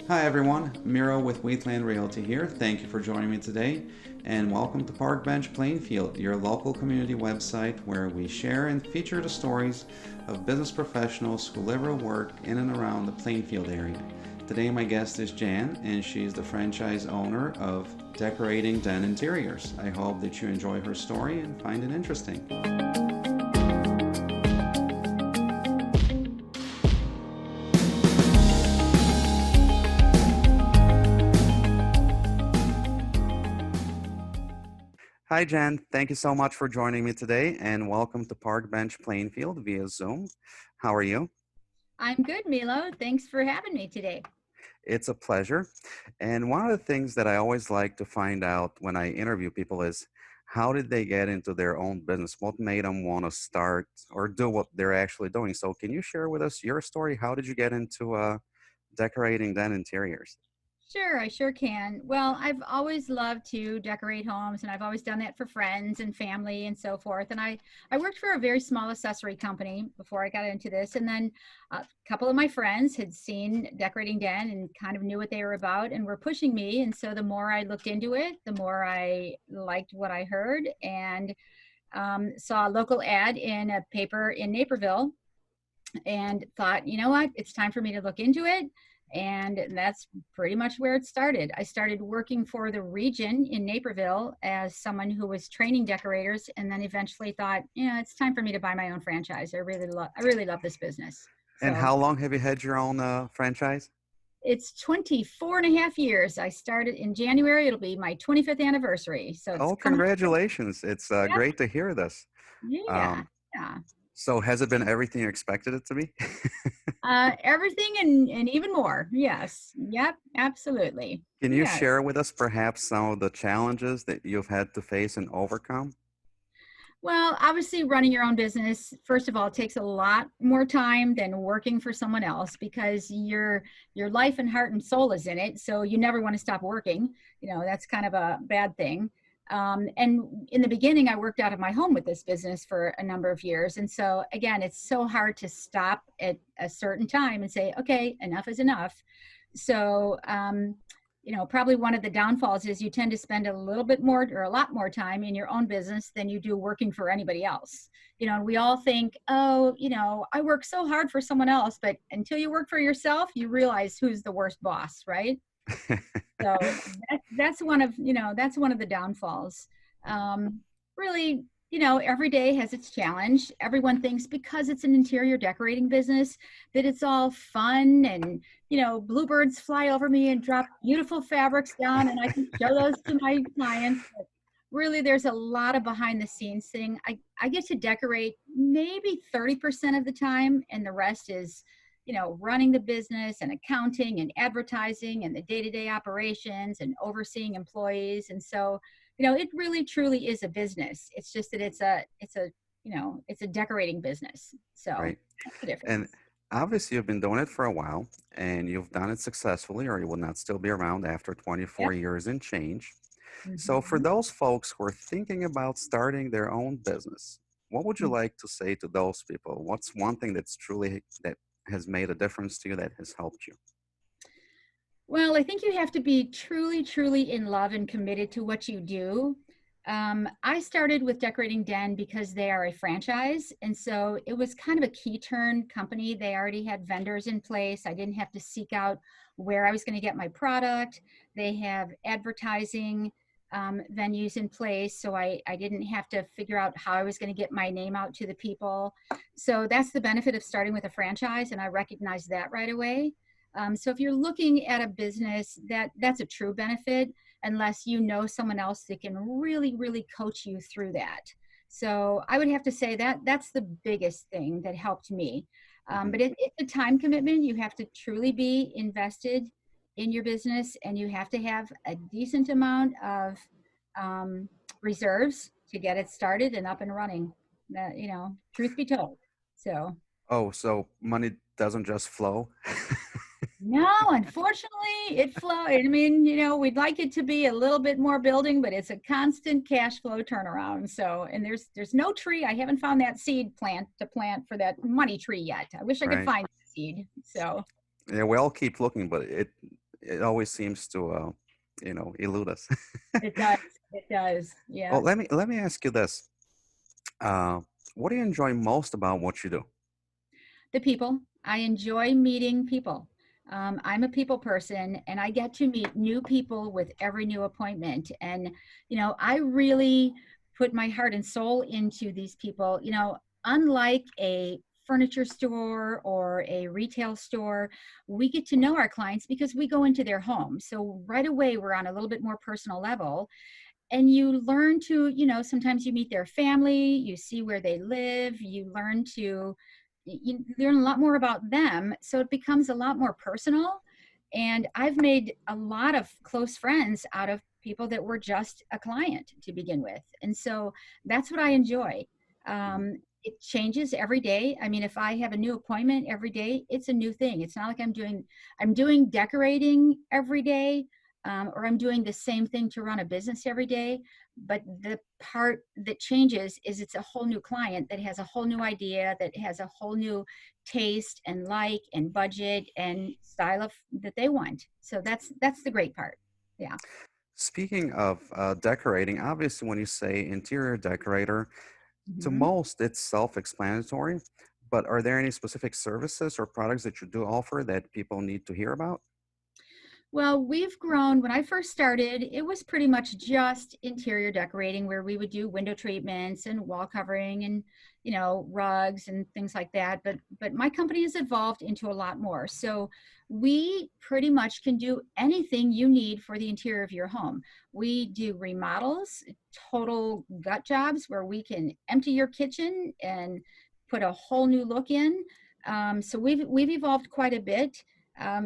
Hi everyone, Miro with Wheatland Realty here. Thank you for joining me today, and welcome to Park Bench Plainfield, your local community website where we share and feature the stories of business professionals who live or work in and around the Plainfield area. Today my guest is Jan, and she's the franchise owner of Decorating Den Interiors. I hope that you enjoy her story and find it interesting. Hi, Jan. Thank you so much for joining me today, and welcome to Park Bench Plainfield via Zoom. How are you? I'm good, Milo. Thanks for having me today. It's a pleasure. And one of the things that I always like to find out when I interview people is how did they get into their own business? What made them want to start or do what they're actually doing? So, can you share with us your story? How did you get into decorating den interiors? Sure, I sure can. Well, I've always loved to decorate homes, and I've always done that for friends and family and so forth. And I worked for a very small accessory company before I got into this. And then a couple of my friends had seen Decorating Den and kind of knew what they were about and were pushing me. And so the more I looked into it, the more I liked what I heard, and saw a local ad in a paper in Naperville and thought, you know what, it's time for me to look into it. And that's pretty much where it started. I started working for the region in Naperville as someone who was training decorators, and then eventually thought, yeah, it's time for me to buy my own franchise. I really love this business. And So how long have you had your own franchise? it's 24 and a half years. I started in January. It'll be my 25th anniversary. So it's Oh, coming up. congratulations. It's Yep. great to hear this. Yeah. Um, Yeah. so, has it been everything you expected it to be? Everything and even more. Yes. Yep. Absolutely. Can you Yeah. share with us perhaps some of the challenges that you've had to face and overcome? Well, obviously, running your own business, first of all, takes a lot more time than working for someone else because your life and heart and soul is in it. So you never want to stop working. That's kind of a bad thing. And in the beginning, I worked out of my home with this business for a number of years. And so, again, it's so hard to stop at a certain time and say, okay, enough is enough. So, probably one of the downfalls is you tend to spend a little bit more or a lot more time in your own business than you do working for anybody else. And we all think, oh, I work so hard for someone else, but until you work for yourself, you realize who's the worst boss, right? So that's one of the downfalls. Really, every day has its challenge. Everyone thinks because it's an interior decorating business that it's all fun and bluebirds fly over me and drop beautiful fabrics down and I can show those to my clients. But really, there's a lot of behind the scenes thing. I get to decorate maybe 30% of the time, and the rest is running the business and accounting and advertising and the day-to-day operations and overseeing employees. And so, it really truly is a business. It's just that it's a decorating business. So Right. that's the And difference. obviously, you've been doing it for a while and you've done it successfully, or you will not still be around after 24 Yep. years and change. So, for Hmm. those folks who are thinking about starting their own business, what would you like to say to those people? What's one thing that has made a difference to you that has helped you? Well, I think you have to be truly, truly in love and committed to what you do. I started with Decorating Den because they are a franchise. And so it was kind of a key turn company. They already had vendors in place. I didn't have to seek out where I was going to get my product. They have advertising venues in place. So I didn't have to figure out how I was going to get my name out to the people. So that's the benefit of starting with a franchise. And I recognized that right away. So if you're looking at a business, that's a true benefit unless you know someone else that can really, really coach you through that. So I would have to say that that's the biggest thing that helped me. Hmm. But it's a time commitment. You have to truly be invested in your business, and you have to have a decent amount of um, reserves to get it started and up and running. Truth be told. So Oh, so money doesn't just flow? no, unfortunately, it flow. I mean, we'd like it to be a little bit more building, but it's a constant cash flow turnaround. So, and there's no tree. I haven't found that seed plant to plant for that money tree yet. I wish I could Right. find the seed. So, Yeah, we all keep looking, but it always seems to, elude us. It does. It does. Well, Yeah. let me ask you this. Uh, what do you enjoy most about what you do? The people. I enjoy meeting people. I'm a people person and I get to meet new people with every new appointment. And, I really put my heart and soul into these people. Unlike a furniture store or a retail store, we get to know our clients because we go into their home. So right away, we're on a little bit more personal level, and you learn to, sometimes you meet their family, you see where they live, you learn a lot more about them, so it becomes a lot more personal. And I've made a lot of close friends out of people that were just a client to begin with, and so that's what I enjoy. Mhm. It changes every day. I mean, if I have a new appointment every day, it's a new thing. It's not like I'm doing decorating every day, or I'm doing the same thing to run a business every day. But the part that changes is it's a whole new client that has a whole new idea, that has a whole new taste and like and budget and style of that they want. So that's the great part. Yeah. Speaking of decorating, obviously, when you say interior decorator, to Mhm. most it's self-explanatory. But are there any specific services or products that you do offer that people need to hear about? Well, we've grown. When I first started, it was pretty much just interior decorating where we would do window treatments and wall covering and, rugs and things like that. But my company has evolved into a lot more. So we pretty much can do anything you need for the interior of your home. We do remodels, total gut jobs where we can empty your kitchen and put a whole new look in. So we've evolved quite a bit.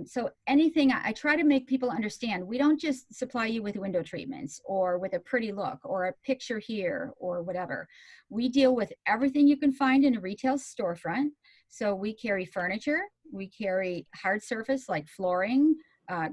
So anything, I try to make people understand, we don't just supply you with window treatments or with a pretty look or a picture here or whatever. We deal with everything you can find in a retail storefront. So we carry furniture, we carry hard surface like flooring,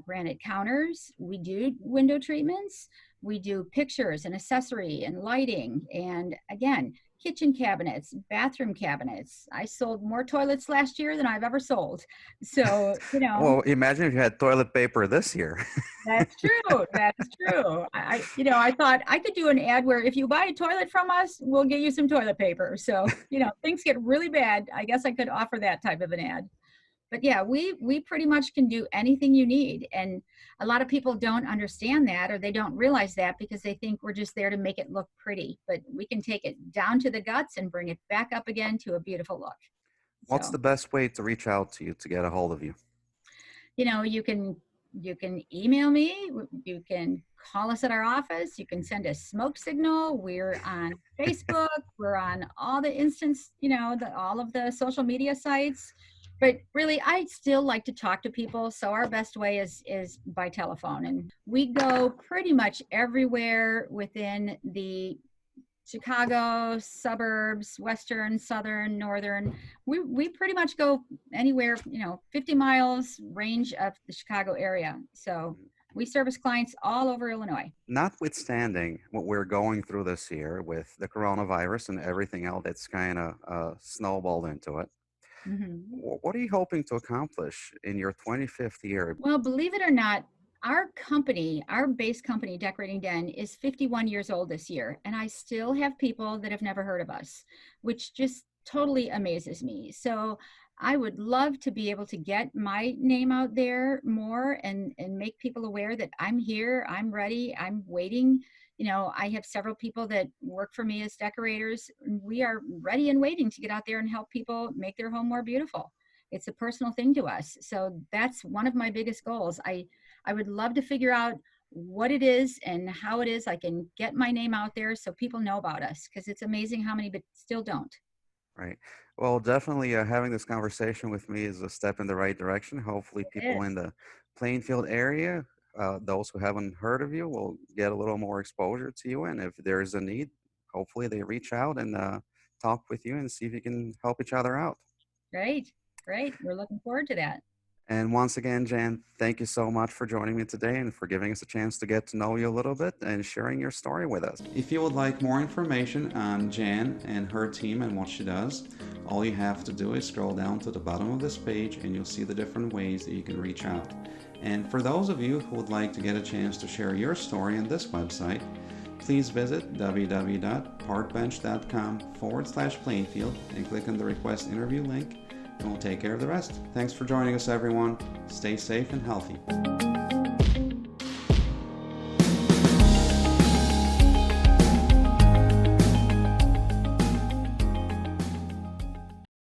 granite counters, we do window treatments, we do pictures and accessory and lighting, and again, kitchen cabinets, bathroom cabinets. I sold more toilets last year than I've ever sold. So, Well, imagine if you had toilet paper this year. that's true. That is true. I thought I could do an ad where if you buy a toilet from us, we'll get you some toilet paper. So, things get really bad. I guess I could offer that type of an ad. But yeah, we pretty much can do anything you need. And a lot of people don't understand that, or they don't realize that because they think we're just there to make it look pretty. But we can take it down to the guts and bring it back up again to a beautiful look. What's So, the best way to reach out to you to get a hold of you? you can email me, you can call us at our office, you can send a smoke signal. We're on Facebook, we're on all the instance, all of the social media sites. But really, I still like to talk to people, so our best way is by telephone, and we go pretty much everywhere within the Chicago suburbs, western, southern, northern. We pretty much go anywhere, 50 miles range of the Chicago area. So we service clients all over Illinois. Notwithstanding what we're going through this year with the coronavirus and everything else that's kind of snowballed into it, Mhm. what are you hoping to accomplish in your 25th year? Well, believe it or not, our company, our base company, Decorating Den, is 51 years old this year. And I still have people that have never heard of us, which just totally amazes me. So I would love to be able to get my name out there more and make people aware that I'm here, I'm ready, I'm waiting. I have several people that work for me as decorators. We are ready and waiting to get out there and help people make their home more beautiful. It's a personal thing to us. So that's one of my biggest goals. I would love to figure out what it is and how it is I can get my name out there so people know about us, because it's amazing how many but still don't. Right. Well, definitely having this conversation with me is a step in the right direction. Hopefully, It people in is. the Plainfield area, those who haven't heard of you, will get a little more exposure to you. And if there's a need, hopefully they reach out and talk with you and see if you can help each other out. Great. Great. We're looking forward to that. And once again, Jan, thank you so much for joining me today and for giving us a chance to get to know you a little bit and sharing your story with us. If you would like more information on Jan and her team and what she does, all you have to do is scroll down to the bottom of this page and you'll see the different ways that you can reach out. And for those of you who would like to get a chance to share your story on this website, please visit www.parkbench.com/playfield and click on the request interview link, and we'll take care of the rest. Thanks for joining us, everyone. Stay safe and healthy.